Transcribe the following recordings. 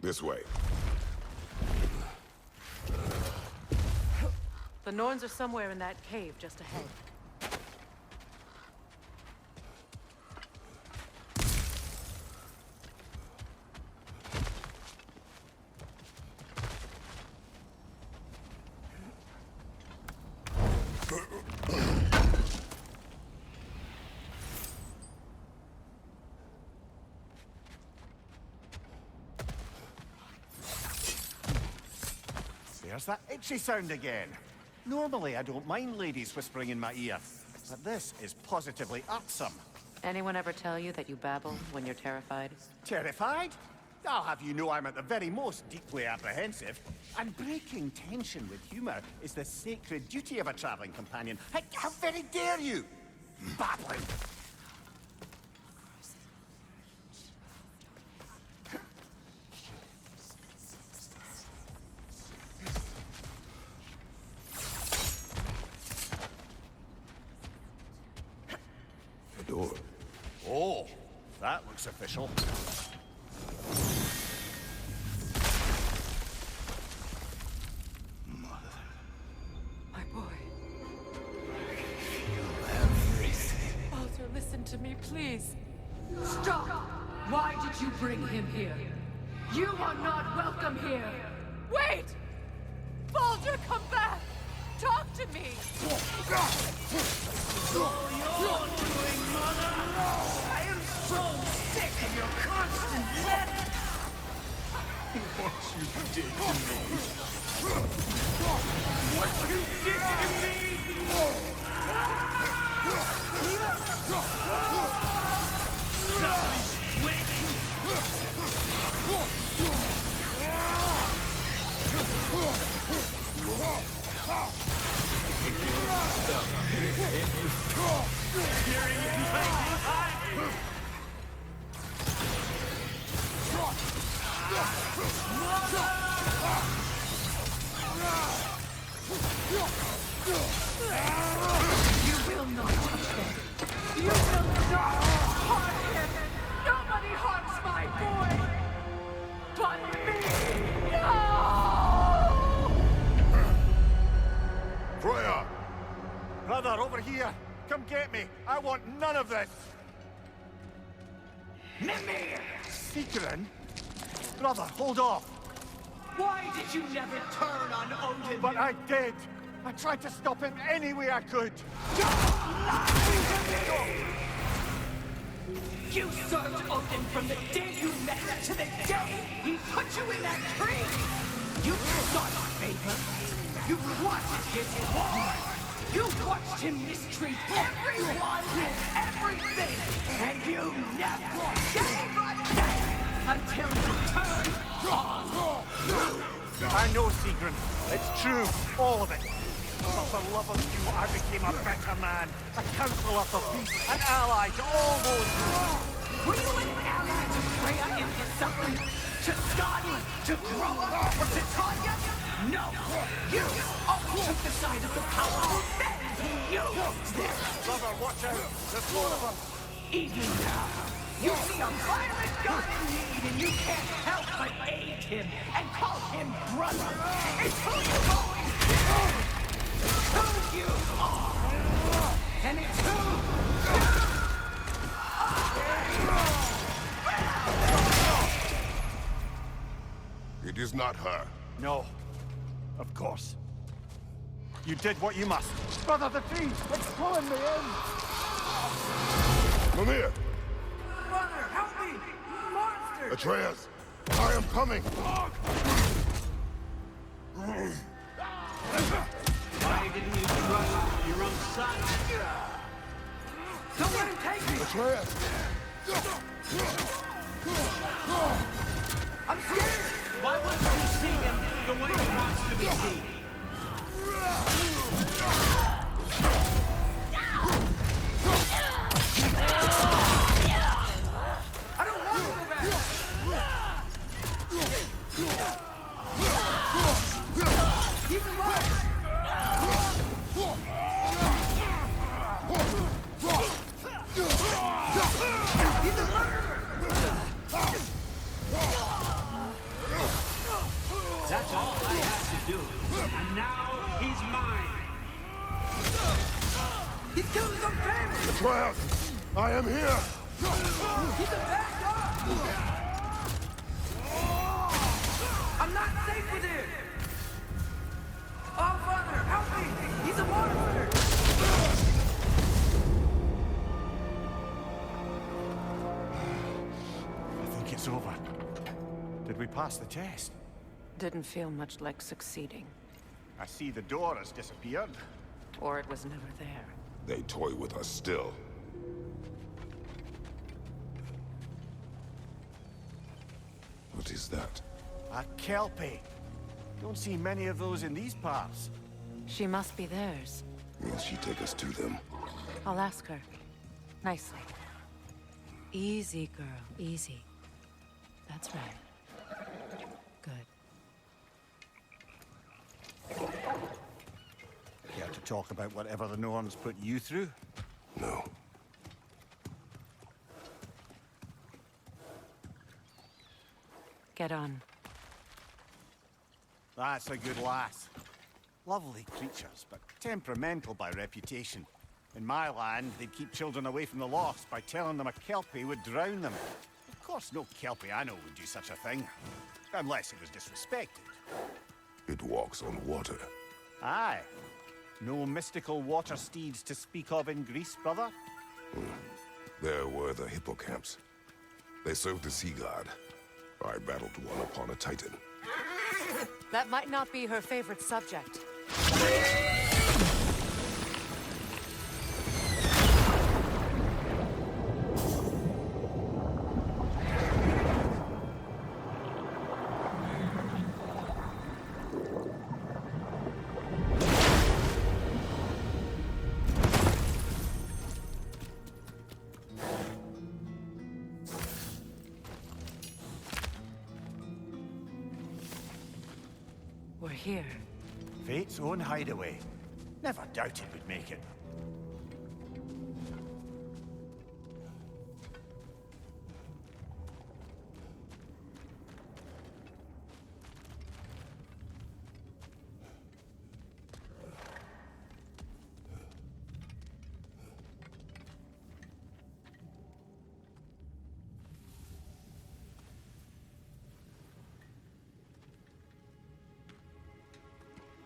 This way. The Norns are somewhere in that cave just ahead. There's that itchy sound again. Normally, I don't mind ladies whispering in my ear, but this is positively irksome. Anyone ever tell you that you babble when you're terrified? Terrified? I'll have you know I'm at the very most deeply apprehensive. And breaking tension with humor is the sacred duty of a traveling companion. How very dare you? Babbling! Door. Oh, that looks official. Mother. My boy. Feel everything. Walter, listen to me, please. Stop! Why did you bring him here? You are not welcome here! Wait! Baldur, come back! Talk to me! I am so sick of your constant threat! What you did to me. What you did to me! Somebody's waiting! You will not touch them! You will not harm him! Nobody harms my boy! But me! No! Freya! Brother, over here! Come get me! I want none of this! Mimir! Seekerin? Brother, hold off! Why did you never turn on Odin? But I did! I tried to stop him any way I could! You served Odin from the day you met to the day he put you in that tree! You sought favor. You wanted his war. You watched him mistreat everyone and everything, and you never gave a damn until you turned on. I know, Seekerin. It's true. All of it. But for love of you, I became a better man. A counselor for peace. An ally to all those who... Were you an ally to Freya in his suffering? To Skadi? To Groa? Or to Tanya? No! You all took the side of the powerful men who used them! Brother, watch out. There's more of them. Even now, you see a violent god in need and you can't help but aid him and call him brother! It's who you've always been! It's who you are! And it's who It is not her. No. Of course. You did what you must. Brother, the tree! It's pulling me in! Mimir! Brother, help me! Monster! Atreus! I am coming! Why didn't you trust your own son? Don't let him take me! Atreus! I'm scared! Why wouldn't you see him the way he wants to be seen? I don't want to go back! He's alive! He's a murderer! a favor! Atreus, I am here! He's a bad guy! I'm not safe with him! Oh, Father, help me! He's a monster! I think it's over. Did we pass the test? Didn't feel much like succeeding. I see the door has disappeared. Or it was never there. They toy with us still. What is that? A kelpie. Don't see many of those in these parts. She must be theirs. Will she take us to them? I'll ask her. Nicely. Easy, girl. Easy. That's right. Good. Care to talk about whatever the Norns put you through? No. Get on. That's a good lass. Lovely creatures, but temperamental by reputation. In my land, they'd keep children away from the lost by telling them a kelpie would drown them. Of course, no kelpie I know would do such a thing. Unless it was disrespected. It walks on water. Aye. No mystical water steeds to speak of in Greece, brother? There were the hippocamps. They served the sea god. I battled one upon a titan. That might not be her favorite subject. We're here. Fate's own hideaway. Never doubted we'd make it.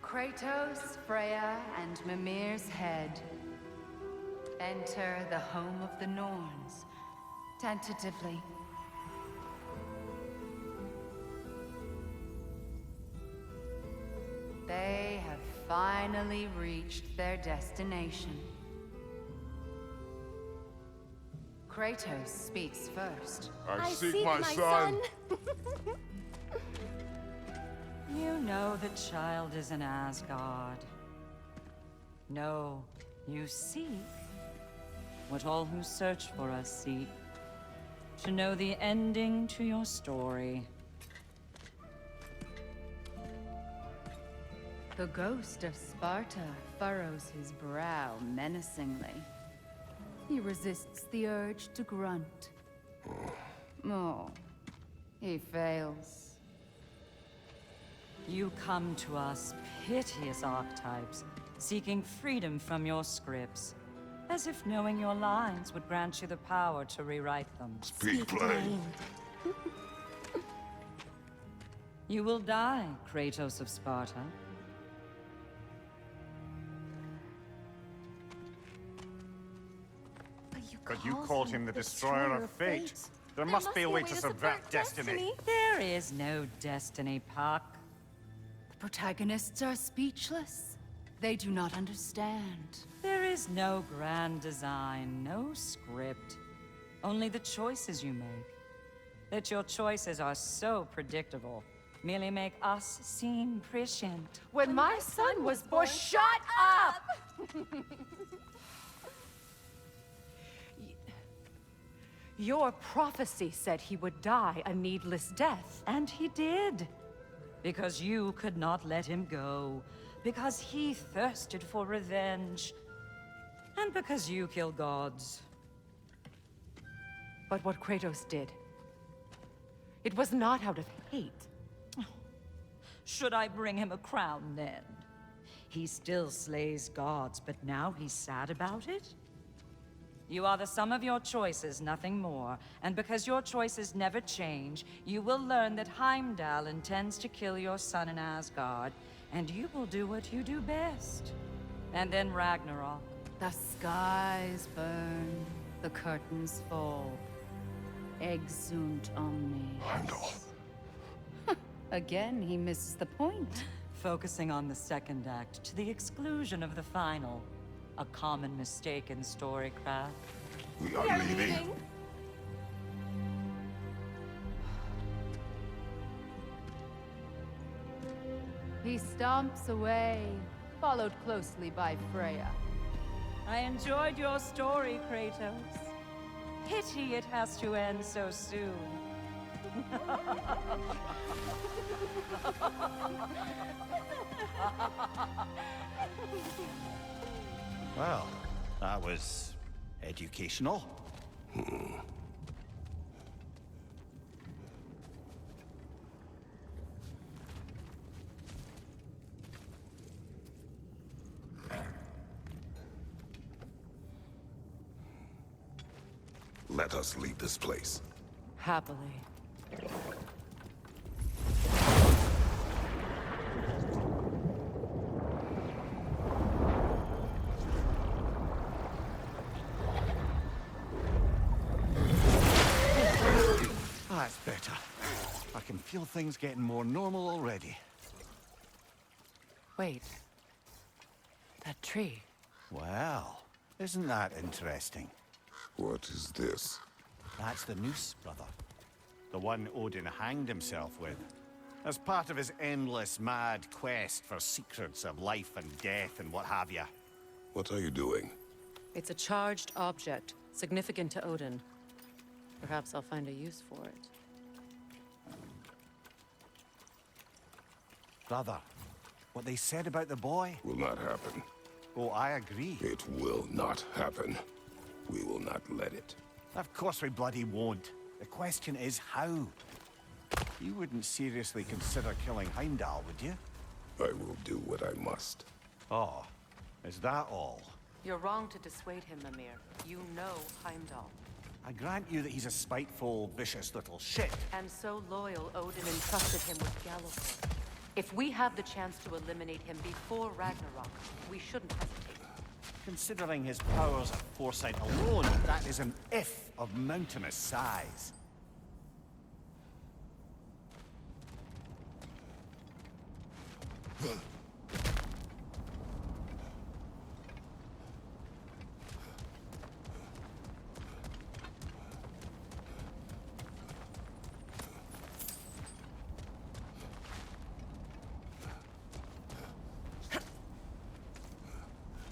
Kratos, Freya, and Mimir's head. Enter the home of the Norns, tentatively. They have finally reached their destination. Kratos speaks first. I seek my son. You know the child is in Asgard. No, you seek what all who search for us seek. To know the ending to your story. The ghost of Sparta furrows his brow menacingly. He resists the urge to grunt. Oh, he fails. You come to us, piteous archetypes, seeking freedom from your scripts. As if knowing your lines would grant you the power to rewrite them. Speak plain. You will die, Kratos of Sparta. But you called him the destroyer of fate. There must be a way to subvert destiny. There is no destiny, Puck. The protagonists are speechless. They do not understand. There is no grand design, no script. Only the choices you make. That your choices are so predictable, merely make us seem prescient. When my son was born, shut up! Your prophecy said he would die a needless death. And he did. Because you could not let him go. Because he thirsted for revenge. And because you kill gods. But what Kratos did, it was not out of hate. Should I bring him a crown then? He still slays gods, but now he's sad about it? You are the sum of your choices, nothing more. And because your choices never change, you will learn that Heimdall intends to kill your son in Asgard, and you will do what you do best. And then Ragnarok. The skies burn, the curtains fall. Exunt omnes. Heimdall. Again, he misses the point. Focusing on the second act to the exclusion of the final. A common mistake in storycraft. We are leaving. He stomps away, followed closely by Freya. I enjoyed your story, Kratos. Pity it has to end so soon. Well, that was educational. Let us leave this place. Happily. That's better. I can feel things getting more normal already. Wait. That tree. Well, isn't that interesting? What is this? That's the noose, brother. The one Odin hanged himself with. As part of his endless, mad quest for secrets of life and death and what have you. What are you doing? It's a charged object, significant to Odin. Perhaps I'll find a use for it. Brother, what they said about the boy? Will not happen. Oh, I agree. It will not happen. We will not let it. Of course we bloody won't. The question is how. You wouldn't seriously consider killing Heimdall, would you? I will do what I must. Oh, is that all? You're wrong to dissuade him, Mimir. You know Heimdall. I grant you that he's a spiteful, vicious little shit. And so loyal, Odin entrusted him with Gjallarhorn. If we have the chance to eliminate him before Ragnarok, we shouldn't hesitate. Considering his powers of foresight alone, that is an if of mountainous size.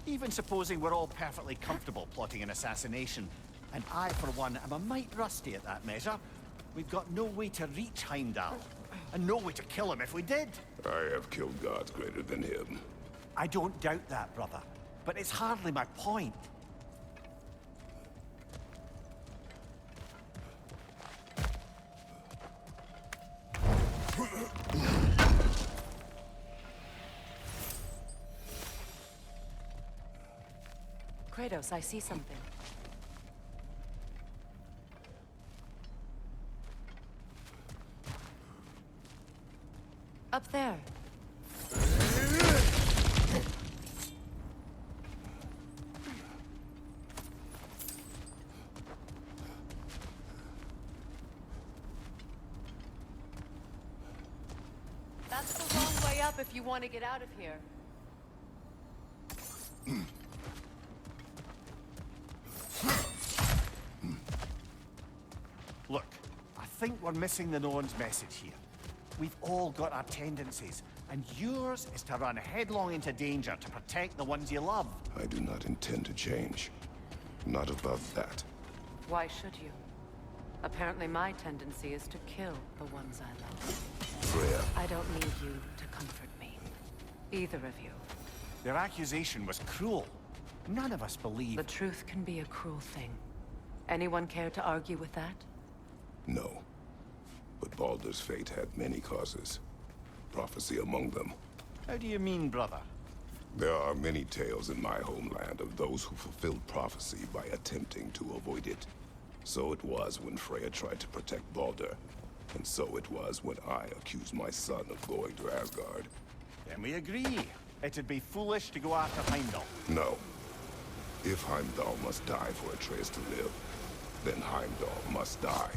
Even supposing we're all perfectly comfortable plotting an assassination, and I, for one, am a mite rusty at that measure, we've got no way to reach Heimdall, and no way to kill him if we did. I have killed gods greater than him. I don't doubt that, brother, but it's hardly my point. Kratos, I see something. Up there. That's the wrong way up if you want to get out of here. Look, I think we're missing the no-one's message here. We've all got our tendencies, and yours is to run headlong into danger to protect the ones you love. I do not intend to change. Not above that. Why should you? Apparently my tendency is to kill the ones I love. Freya, I don't need you to comfort me. Either of you. Their accusation was cruel. None of us believe. The truth can be a cruel thing. Anyone care to argue with that? no. But Baldur's fate had many causes. Prophecy among them. How do you mean, brother? There are many tales in my homeland of those who fulfilled prophecy by attempting to avoid it. So it was when Freya tried to protect Baldur, and so it was when I accused my son of going to Asgard. Then we agree. It'd be foolish to go after Heimdall. No. If Heimdall must die for Atreus to live, then Heimdall must die.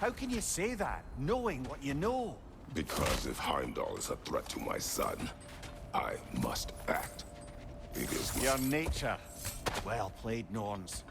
How can you say that, knowing what you know? Because if Heimdall is a threat to my son, I must act. It is Your nature. Well played, Norns.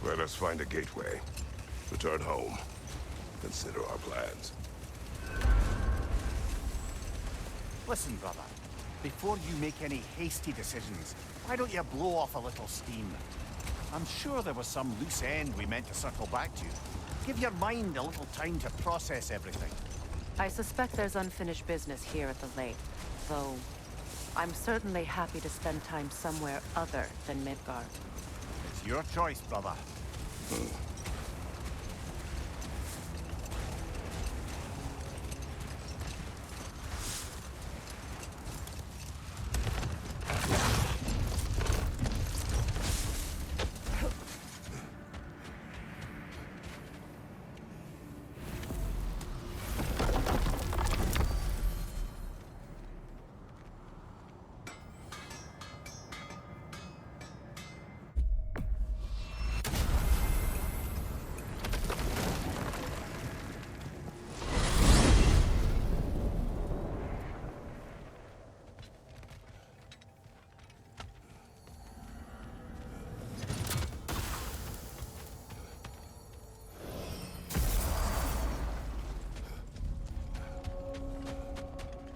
Let us find a gateway. Return home. Consider our plans. Listen, brother. Before you make any hasty decisions, why don't you blow off a little steam? I'm sure there was some loose end we meant to circle back to. Give your mind a little time to process everything. I suspect there's unfinished business here at the lake, though I'm certainly happy to spend time somewhere other than Midgard. It's your choice, brother.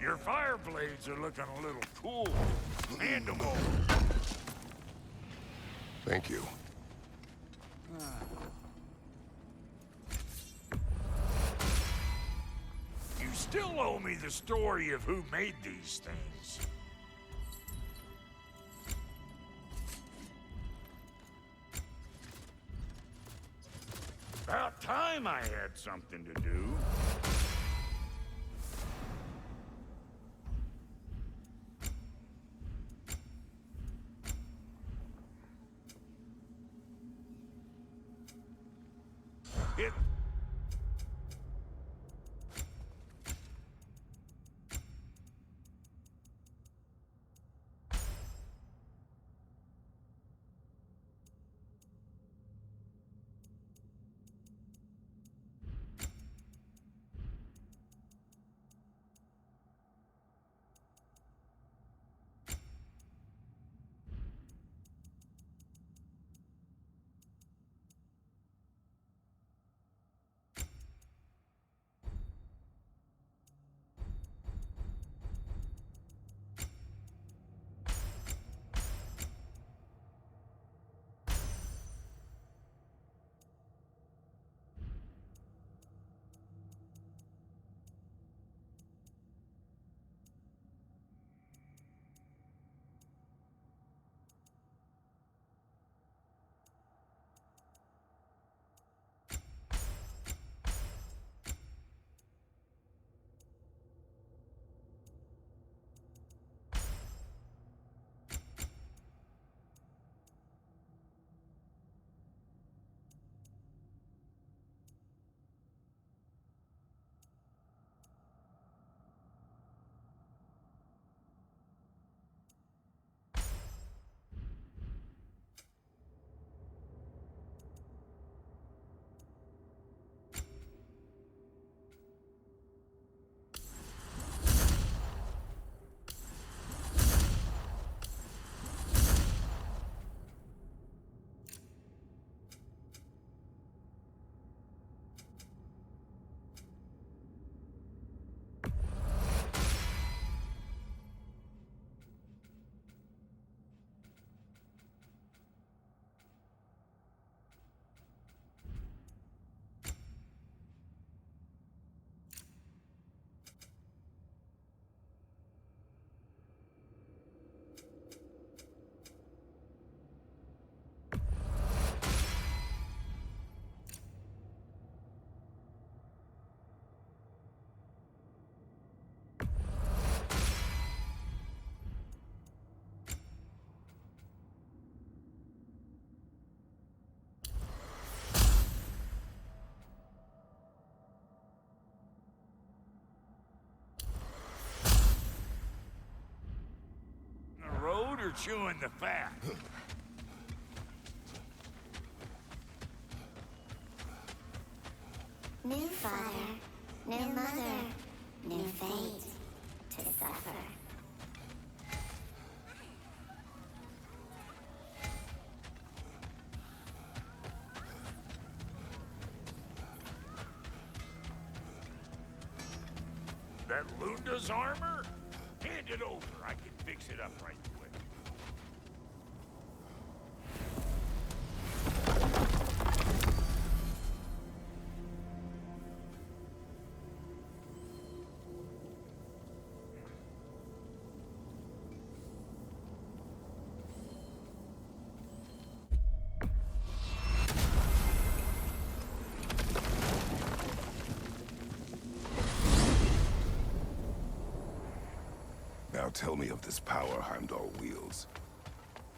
Your fire blades are looking a little cool. Hand them over. Thank you. You still owe me the story of who made these things. About time I had something to do. It looter chewing the fat. New father, new mother, new fate to suffer. That Lunda's armor? Hand it over. I can fix it up right quick. Now tell me of this power Heimdall wields.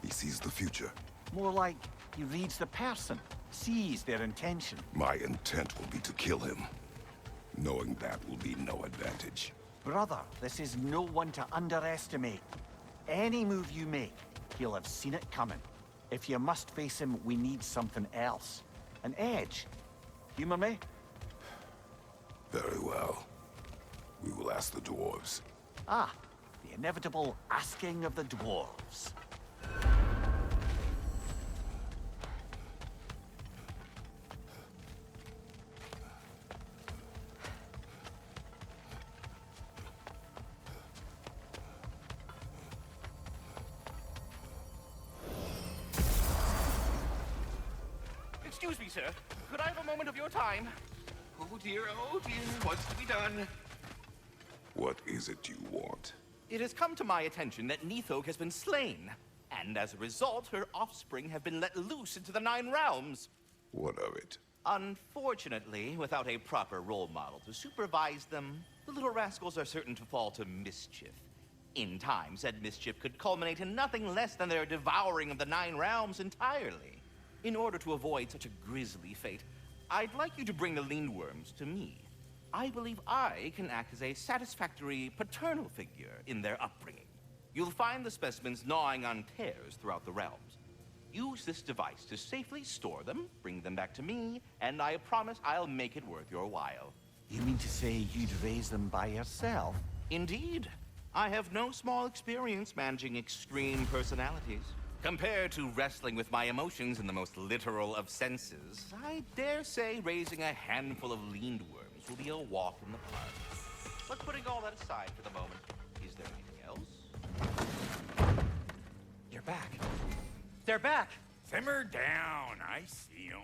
He sees the future. More like he reads the person, sees their intention. My intent will be to kill him. Knowing that will be no advantage. Brother, this is no one to underestimate. Any move you make, he'll have seen it coming. If you must face him, we need something else. An edge. Humor me? Very well. We will ask the dwarves. Ah, the inevitable asking of the dwarves. Excuse me, sir. Could I have a moment of your time? Oh dear, what's to be done? What is it you want? It has come to my attention that Nithog has been slain, and as a result, her offspring have been let loose into the Nine Realms. What of it? Unfortunately, without a proper role model to supervise them, the little rascals are certain to fall to mischief. In time, said mischief could culminate in nothing less than their devouring of the Nine Realms entirely. In order to avoid such a grisly fate, I'd like you to bring the Lindworms to me. I believe I can act as a satisfactory paternal figure in their upbringing. You'll find the specimens gnawing on tears throughout the realms. Use this device to safely store them, bring them back to me, and I promise I'll make it worth your while. You mean to say you'd raise them by yourself? Indeed. I have no small experience managing extreme personalities. Compared to wrestling with my emotions in the most literal of senses, I dare say raising a handful of Lindworms will be a walk in the park. But putting all that aside for the moment, is there anything else? You're back. They're back! Simmer down. I see them.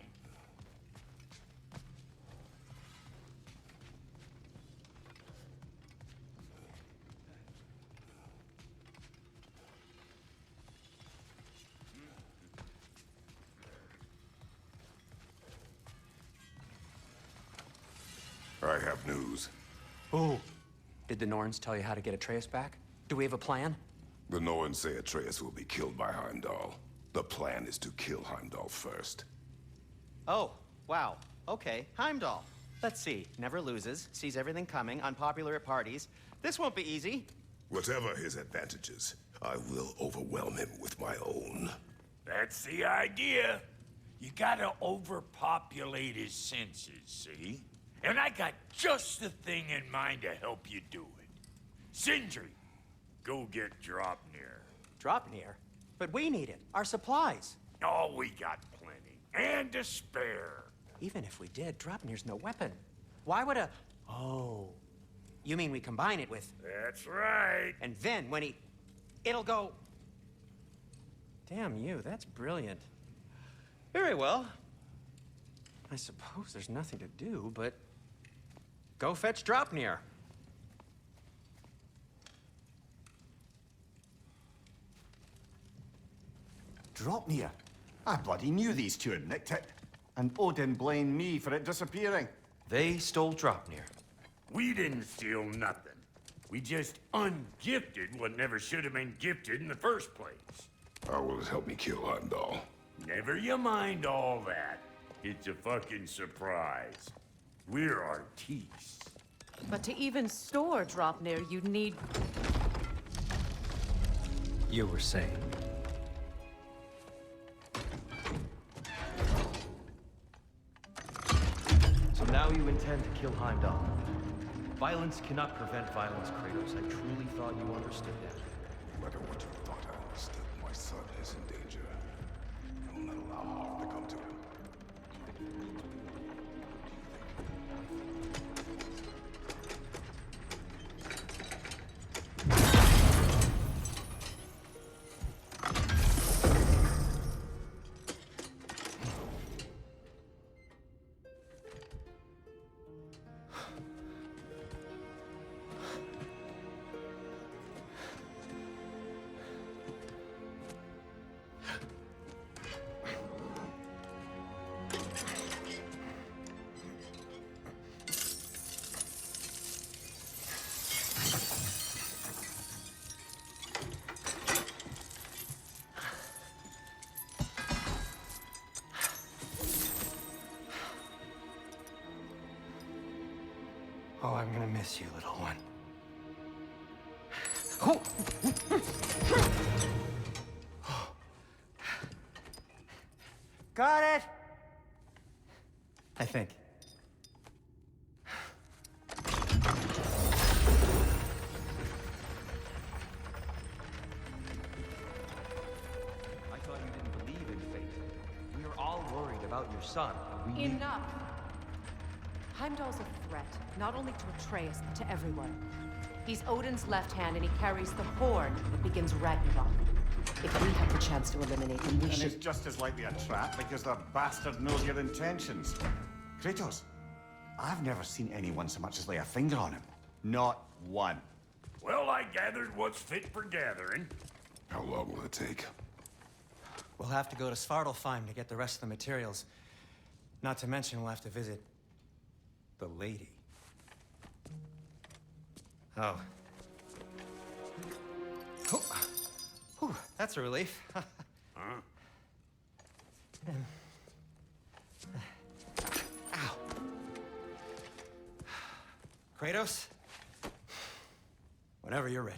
I have news. Oh. Did the Norns tell you how to get Atreus back? Do we have a plan? The Norns say Atreus will be killed by Heimdall. The plan is to kill Heimdall first. Oh, wow. Okay, Heimdall. Let's see. Never loses, sees everything coming, unpopular at parties. This won't be easy. Whatever his advantages, I will overwhelm him with my own. That's the idea. You gotta overpopulate his senses, see? And I got just the thing in mind to help you do it. Sindri, go get Dropnir. Dropnir? But we need it. Our supplies. Oh, we got plenty. And to spare. Even if we did, Dropnir's no weapon. Why would a... Oh. You mean we combine it with... That's right. And then when he... It'll go... Damn you, that's brilliant. Very well. I suppose there's nothing to do, but... Go fetch Dropnir. Dropnir? I bloody knew these two had nicked it. And Odin blamed me for it disappearing. They stole Dropnir. We didn't steal nothing. We just ungifted what never should have been gifted in the first place. How will it help me kill Heimdall? Never you mind all that. It's a fucking surprise. We're artistes. But to even store Dropnir, you'd need... You were saying? now you intend to kill Heimdall. Violence cannot prevent violence, Kratos. I truly thought you understood that. No matter what you thought I understood, my son is in danger. I will not allow harm to come to him. Oh, I'm gonna miss you, little one. Oh. Got it! I think. I thought you didn't believe in fate. We are all worried about your son. We need... Enough! Heimdall's a threat, not only to Atreus, but to everyone. He's Odin's left hand, and he carries the horn that begins Ragnarok. If we have the chance to eliminate him, we And should... it's just as likely a trap because the bastard knows your intentions. Kratos, I've never seen anyone so much as lay a finger on him. Not one. Well, I gathered what's fit for gathering. How long will it take? We'll have to go to Svartalfheim to get the rest of the materials. Not to mention we'll have to visit the lady. Oh. Oh. Whew, that's a relief. Huh? Ow. Kratos? Whenever you're ready.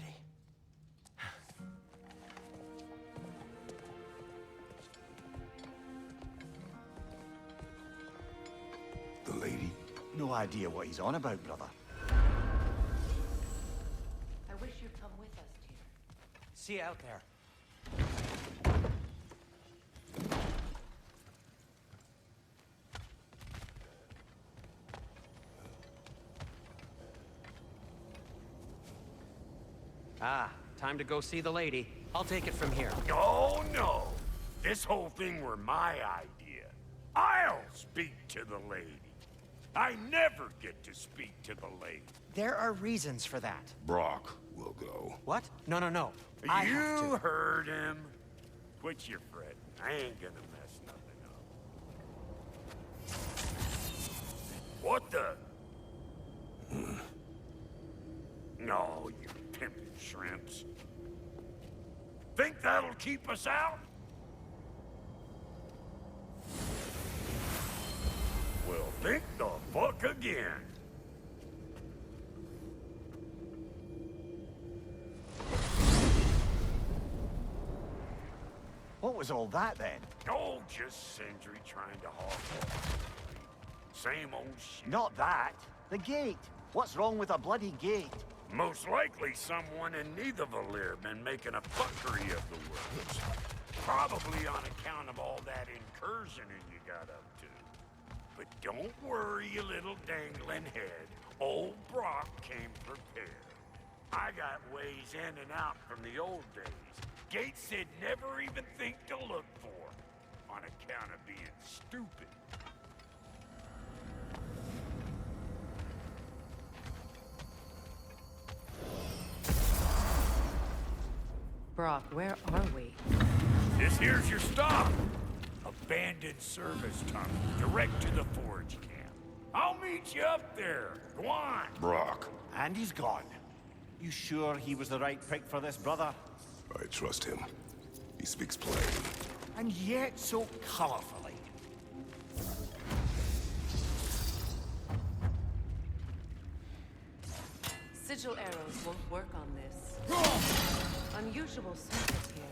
The lady? No idea what he's on about, brother. I wish you'd come with us, Tyr. See you out there. Ah, time to go see the lady. I'll take it from here. Oh, no. This whole thing were my idea. I'll speak to the lady. I never get to speak to the lady. There are reasons for that. Brock will go. What? No, no, no. I have You to. heard him. Quit your fretting. I ain't gonna mess nothing up. What the? No, you pimpin' shrimps. Think that'll keep us out? Well, think the fuck again. What was all that then? Oh, just Sindri trying to hog off. Same old shit. Not that. The gate. What's wrong with a bloody gate? Most likely someone in Nidavellir been making a fuckery of the works. Probably on account of all that incursioning you got up to. But don't worry, you little dangling head. Old Brock came prepared. I got ways in and out from the old days. Gates they'd never even think to look for, on account of being stupid. Brock, where are we? This here's your stop. Abandoned service tunnel, direct to the forge camp. I'll meet you up there. Go on. Brock. And he's gone. You sure he was the right pick for this, brother? I trust him. He speaks plain. And yet so colorfully. Sigil arrows won't work on this. Unusual surface here.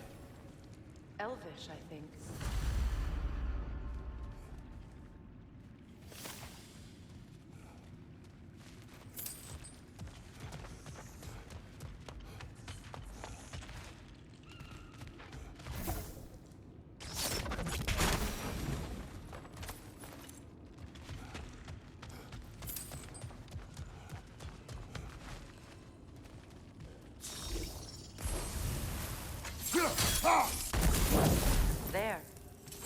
Elvish, I think. There.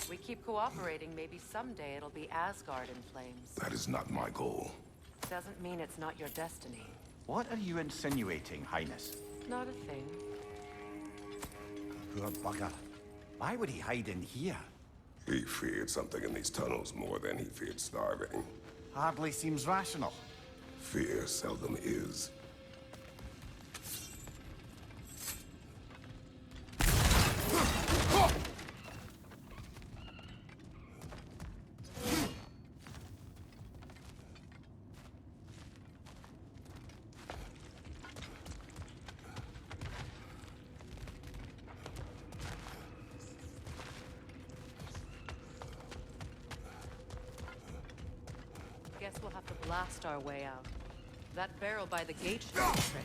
We keep cooperating, maybe someday it'll be Asgard in flames. That is not my goal. Doesn't mean it's not your destiny. What are you insinuating, Highness? Not a thing. Poor bugger. Why would he hide in here? He feared something in these tunnels more than he feared starving. Hardly seems rational. Fear seldom is. Guess we'll have to blast our way out. That barrel by the gate should do the trick.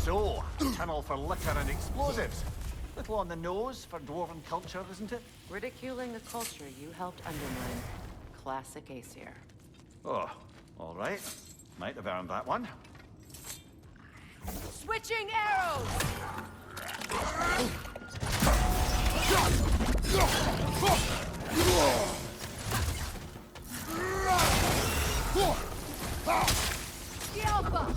So, a tunnel for liquor and explosives. Little on the nose for dwarven culture, isn't it? Ridiculing a culture you helped undermine. Classic Aesir. Oh, all right. Might have earned that one. Switching arrows! The Alpha!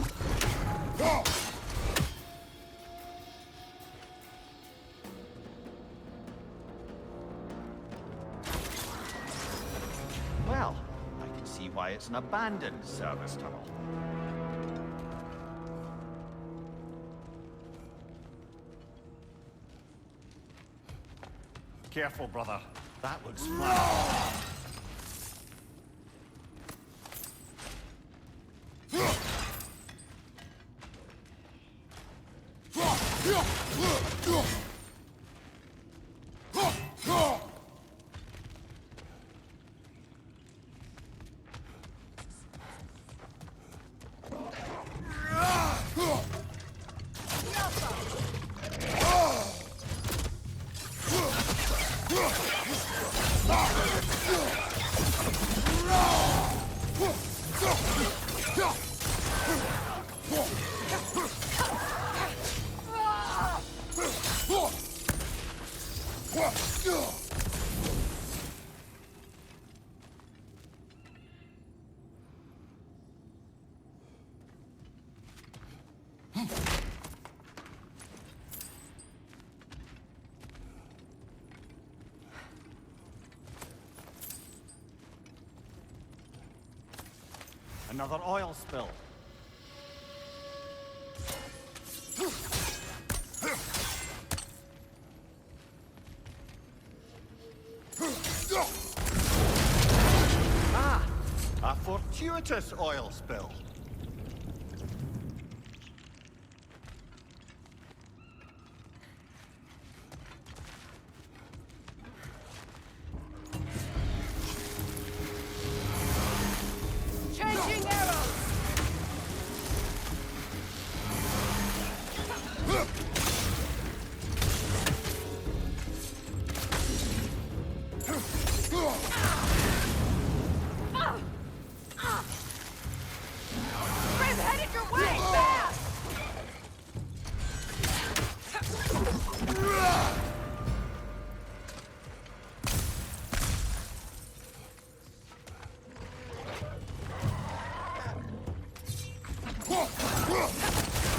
Well, I can see why it's an abandoned service tunnel. Careful, brother. That looks fun. Another oil spill. Ah! A fortuitous oil spill. Changing arrows! Grim headed your way! Fast!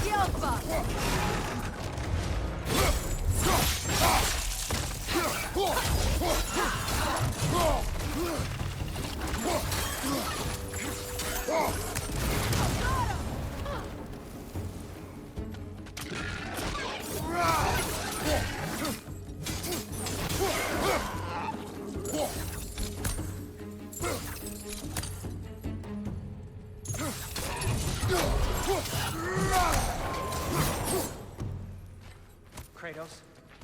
The Alpha! Kratos?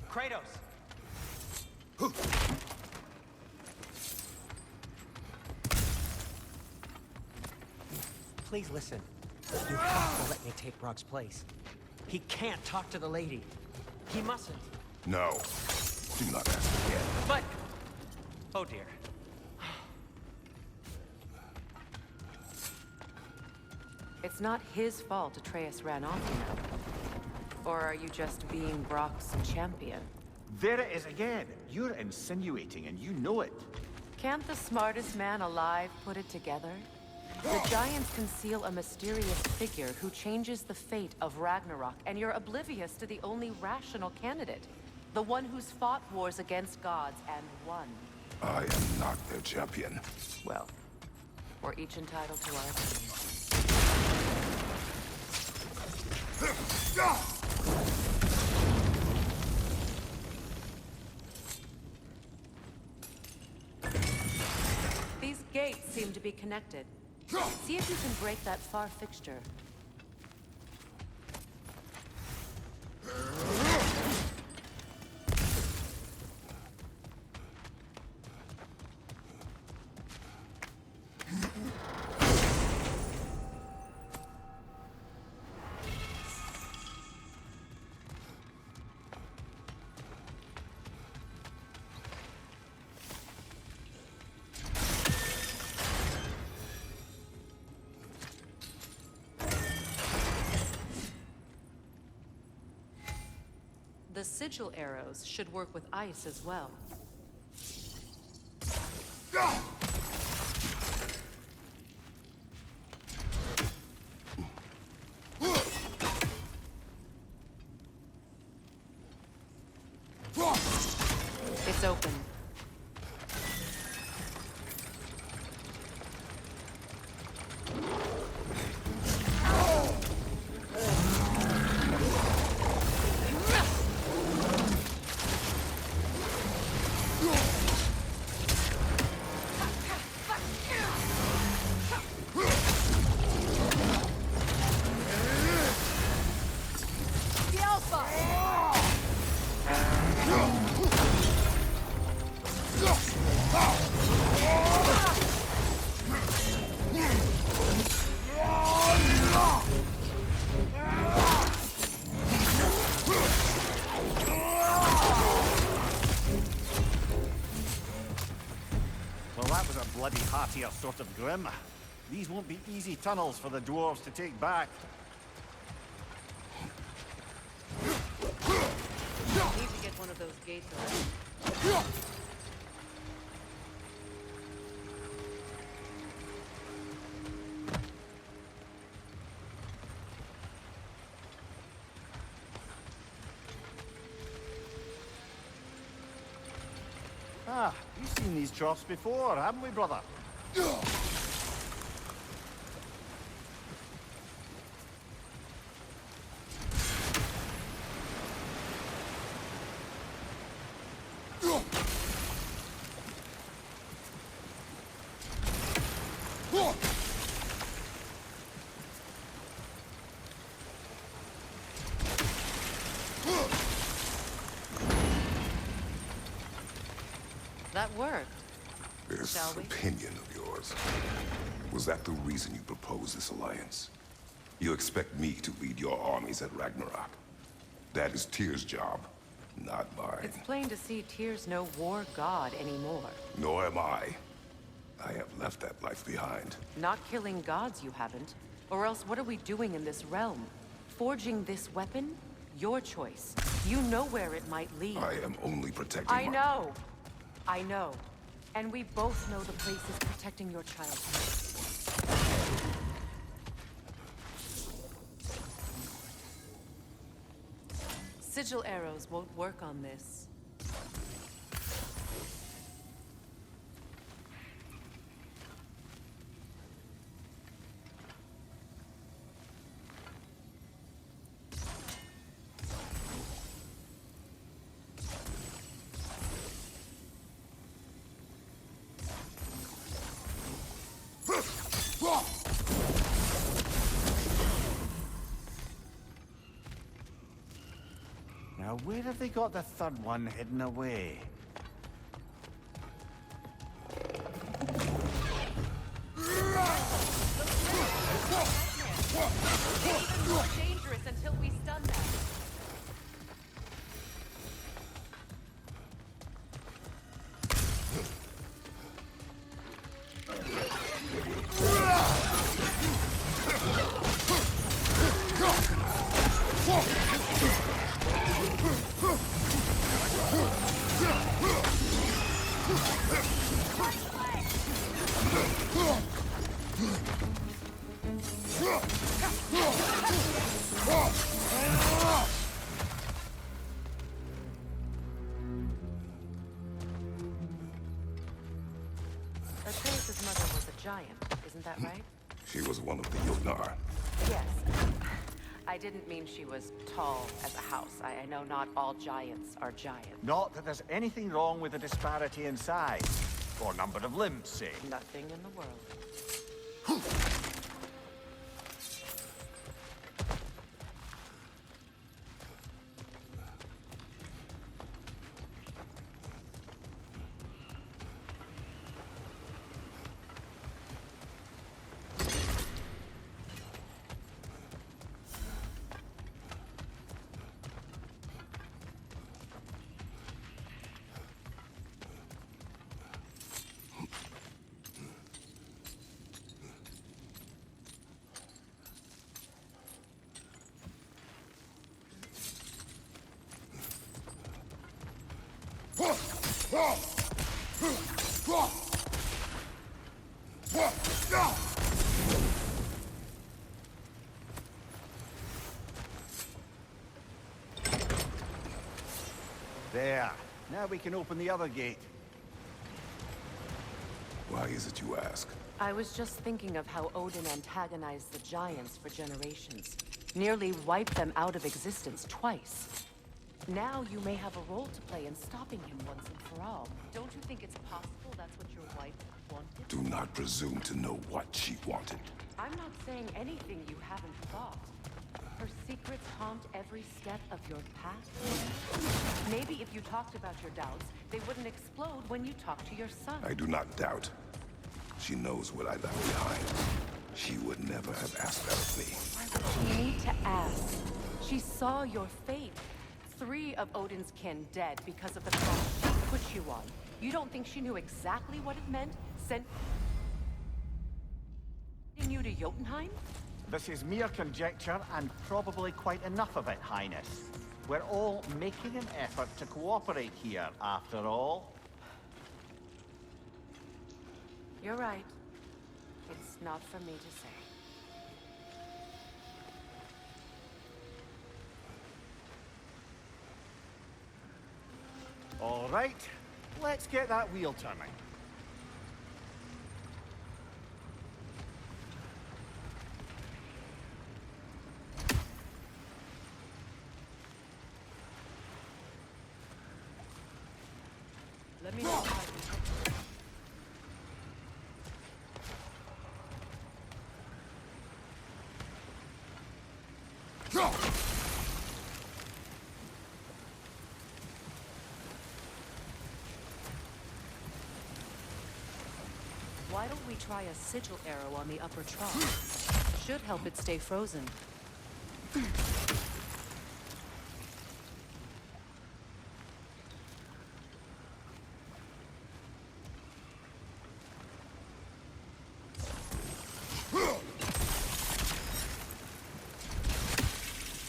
Kratos! Please listen. You have to let me take Brock's place. He can't talk to the lady. He mustn't. No. Do not ask again. But... Oh dear. It's not his fault Atreus ran off, you know. Or are you just being Brock's champion? There it is again. You're insinuating, and you know it. Can't the smartest man alive put it together? The Giants conceal a mysterious figure who changes the fate of Ragnarok, and you're oblivious to the only rational candidate. The one who's fought wars against gods and won. I am not their champion. Well, we're each entitled to our opinion. These gates seem to be connected. See if you can break that far fixture. The sigil arrows should work with ice as well. It's open. Bloody heartier sort of grim. These won't be easy tunnels for the dwarves to take back. Need to get one of those gates open. Ah, we've seen these troughs before, haven't we, brother? That worked. This Shall we? opinion of yours, was that the reason you proposed this alliance? You expect me to lead your armies at Ragnarok? That is Tyr's job, not mine. It's plain to see Tyr's no war god anymore. Nor am I. I have left that life behind. Not killing gods, you haven't. Or else what are we doing in this realm? Forging this weapon? Your choice. You know where it might lead. I am only protecting I know. I know. And we both know the place is protecting your childhood. Sigil arrows won't work on this. Now, where have they got the third one hidden away? Even more dangerous until we stun them. giant, isn't that right? She was one of the Jotnar. Yes. I didn't mean she was tall as a house. I know not all giants are giants. Not that there's anything wrong with the disparity in size. Or number of limbs, say. Nothing in the world. There. Now we can open the other gate. Why is it you ask? I was just thinking of how Odin antagonized the giants for generations. Nearly wiped them out of existence twice. Now you may have a role to play in stopping him once and for all. Don't you think it's possible that's what your wife wanted? Do not presume to know what she wanted. I'm not saying anything you haven't thought. Her secrets haunt every step of your path. Maybe if you talked about your doubts, they wouldn't explode when you talk to your son. I do not doubt. She knows what I left behind. She would never have asked that of me. Why would she need to ask? She saw your fate. 3 of Odin's kin dead because of the cross she put you on. You don't think she knew exactly what it meant? Sending you to Jotunheim? This is mere conjecture, and probably quite enough of it, Highness. We're all making an effort to cooperate here, after all. You're right. It's not for me to say. All right, let's get that wheel turning. Let me know if I can. Why don't we try a sigil arrow on the upper trough? Should help it stay frozen.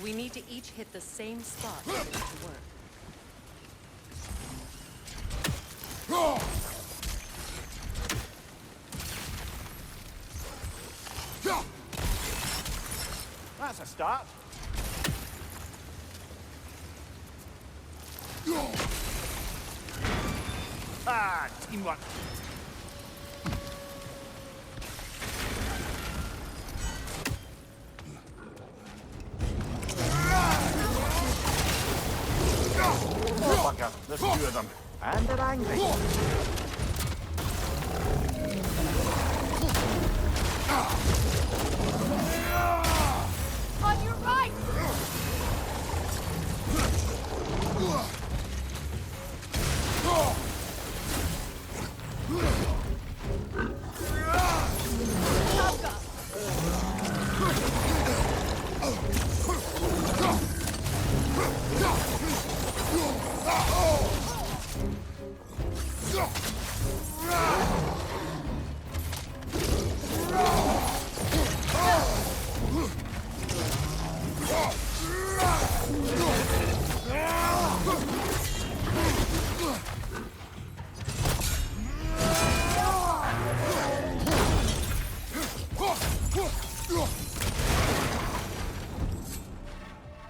We need to each hit the same spot for it to work. That's a start. Ah, teamwork. Oh, bugger. There's 2 of them. And they're angry. On your right!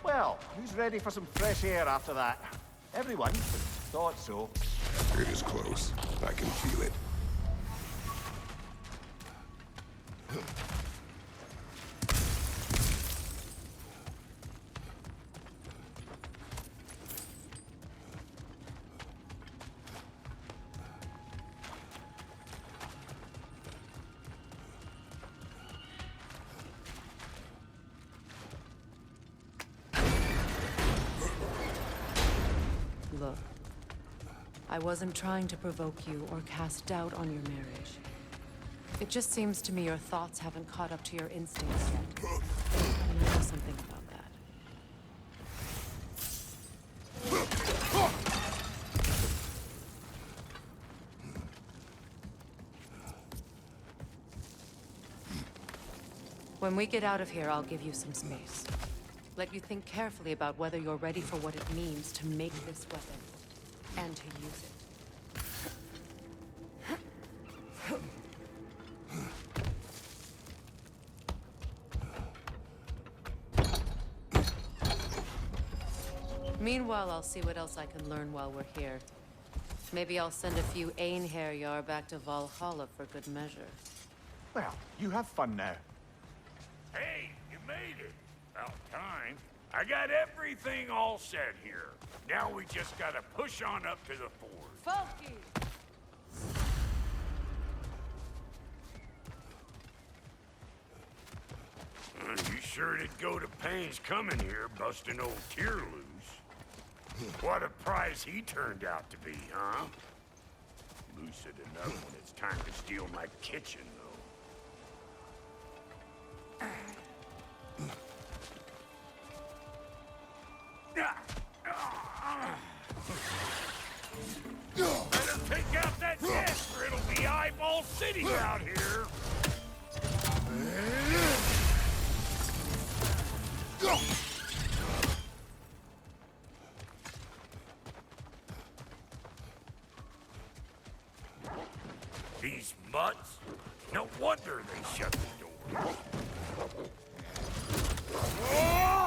Well, who's ready for some fresh air after that? Everyone? Thought so. It is close. I can feel it. I wasn't trying to provoke you or cast doubt on your marriage. It just seems to me your thoughts haven't caught up to your instincts yet. And I know something about that. When we get out of here, I'll give you some space. Let you think carefully about whether you're ready for what it means to make this weapon, and to use it. Meanwhile, I'll see what else I can learn while we're here. Maybe I'll send a few Einherjar back to Valhalla for good measure. Well, you have fun now. Hey, you made it. About time. I got everything all set here. Now we just gotta push on up to the fort. Funky! You sure did go to pains coming here, busting old Tyr loose. What a prize he turned out to be, huh? Lucid enough when it's time to steal my kitchen, though. Better take out that desk, or it'll be Eyeball City out here. These mutts? No wonder they shut the doors.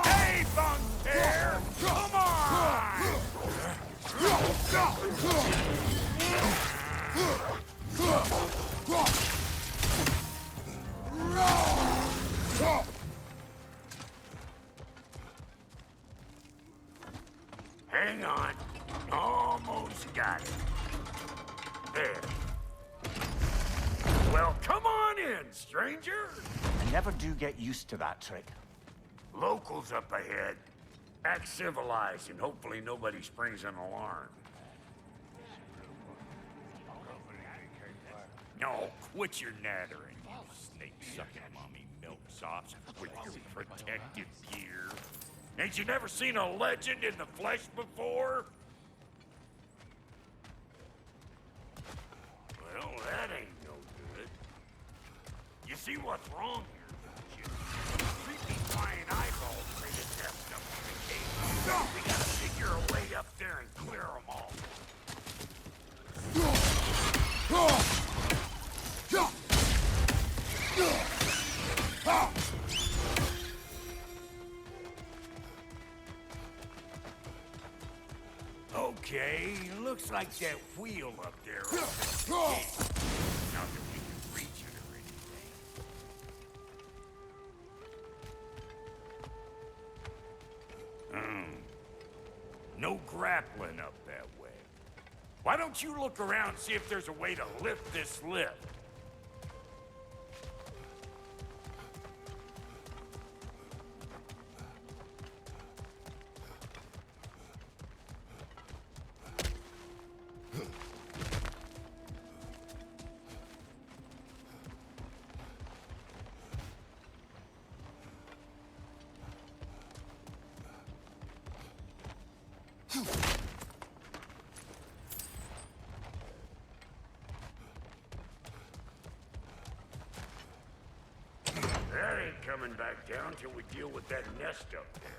Hey, Bunker! Come on! Hang on. Almost got it. There. Well, come on in, stranger. I never do get used to that trick. Locals up ahead. Act civilized, and hopefully nobody springs an alarm. No, quit your nattering, you snake-sucking mommy milksops with your protective gear. Ain't you never seen a legend in the flesh before? Well, that ain't no good. You see what's wrong here, don't you? Creepy flying eyeballs made a nest up in the cave. We gotta figure a way up there and clear them all. Okay, looks like that wheel up there. Not that we can reach it or anything. No grappling up that way. Why don't you look around and see if there's a way to lift this lift? That ain't coming back down till we deal with that nest up there.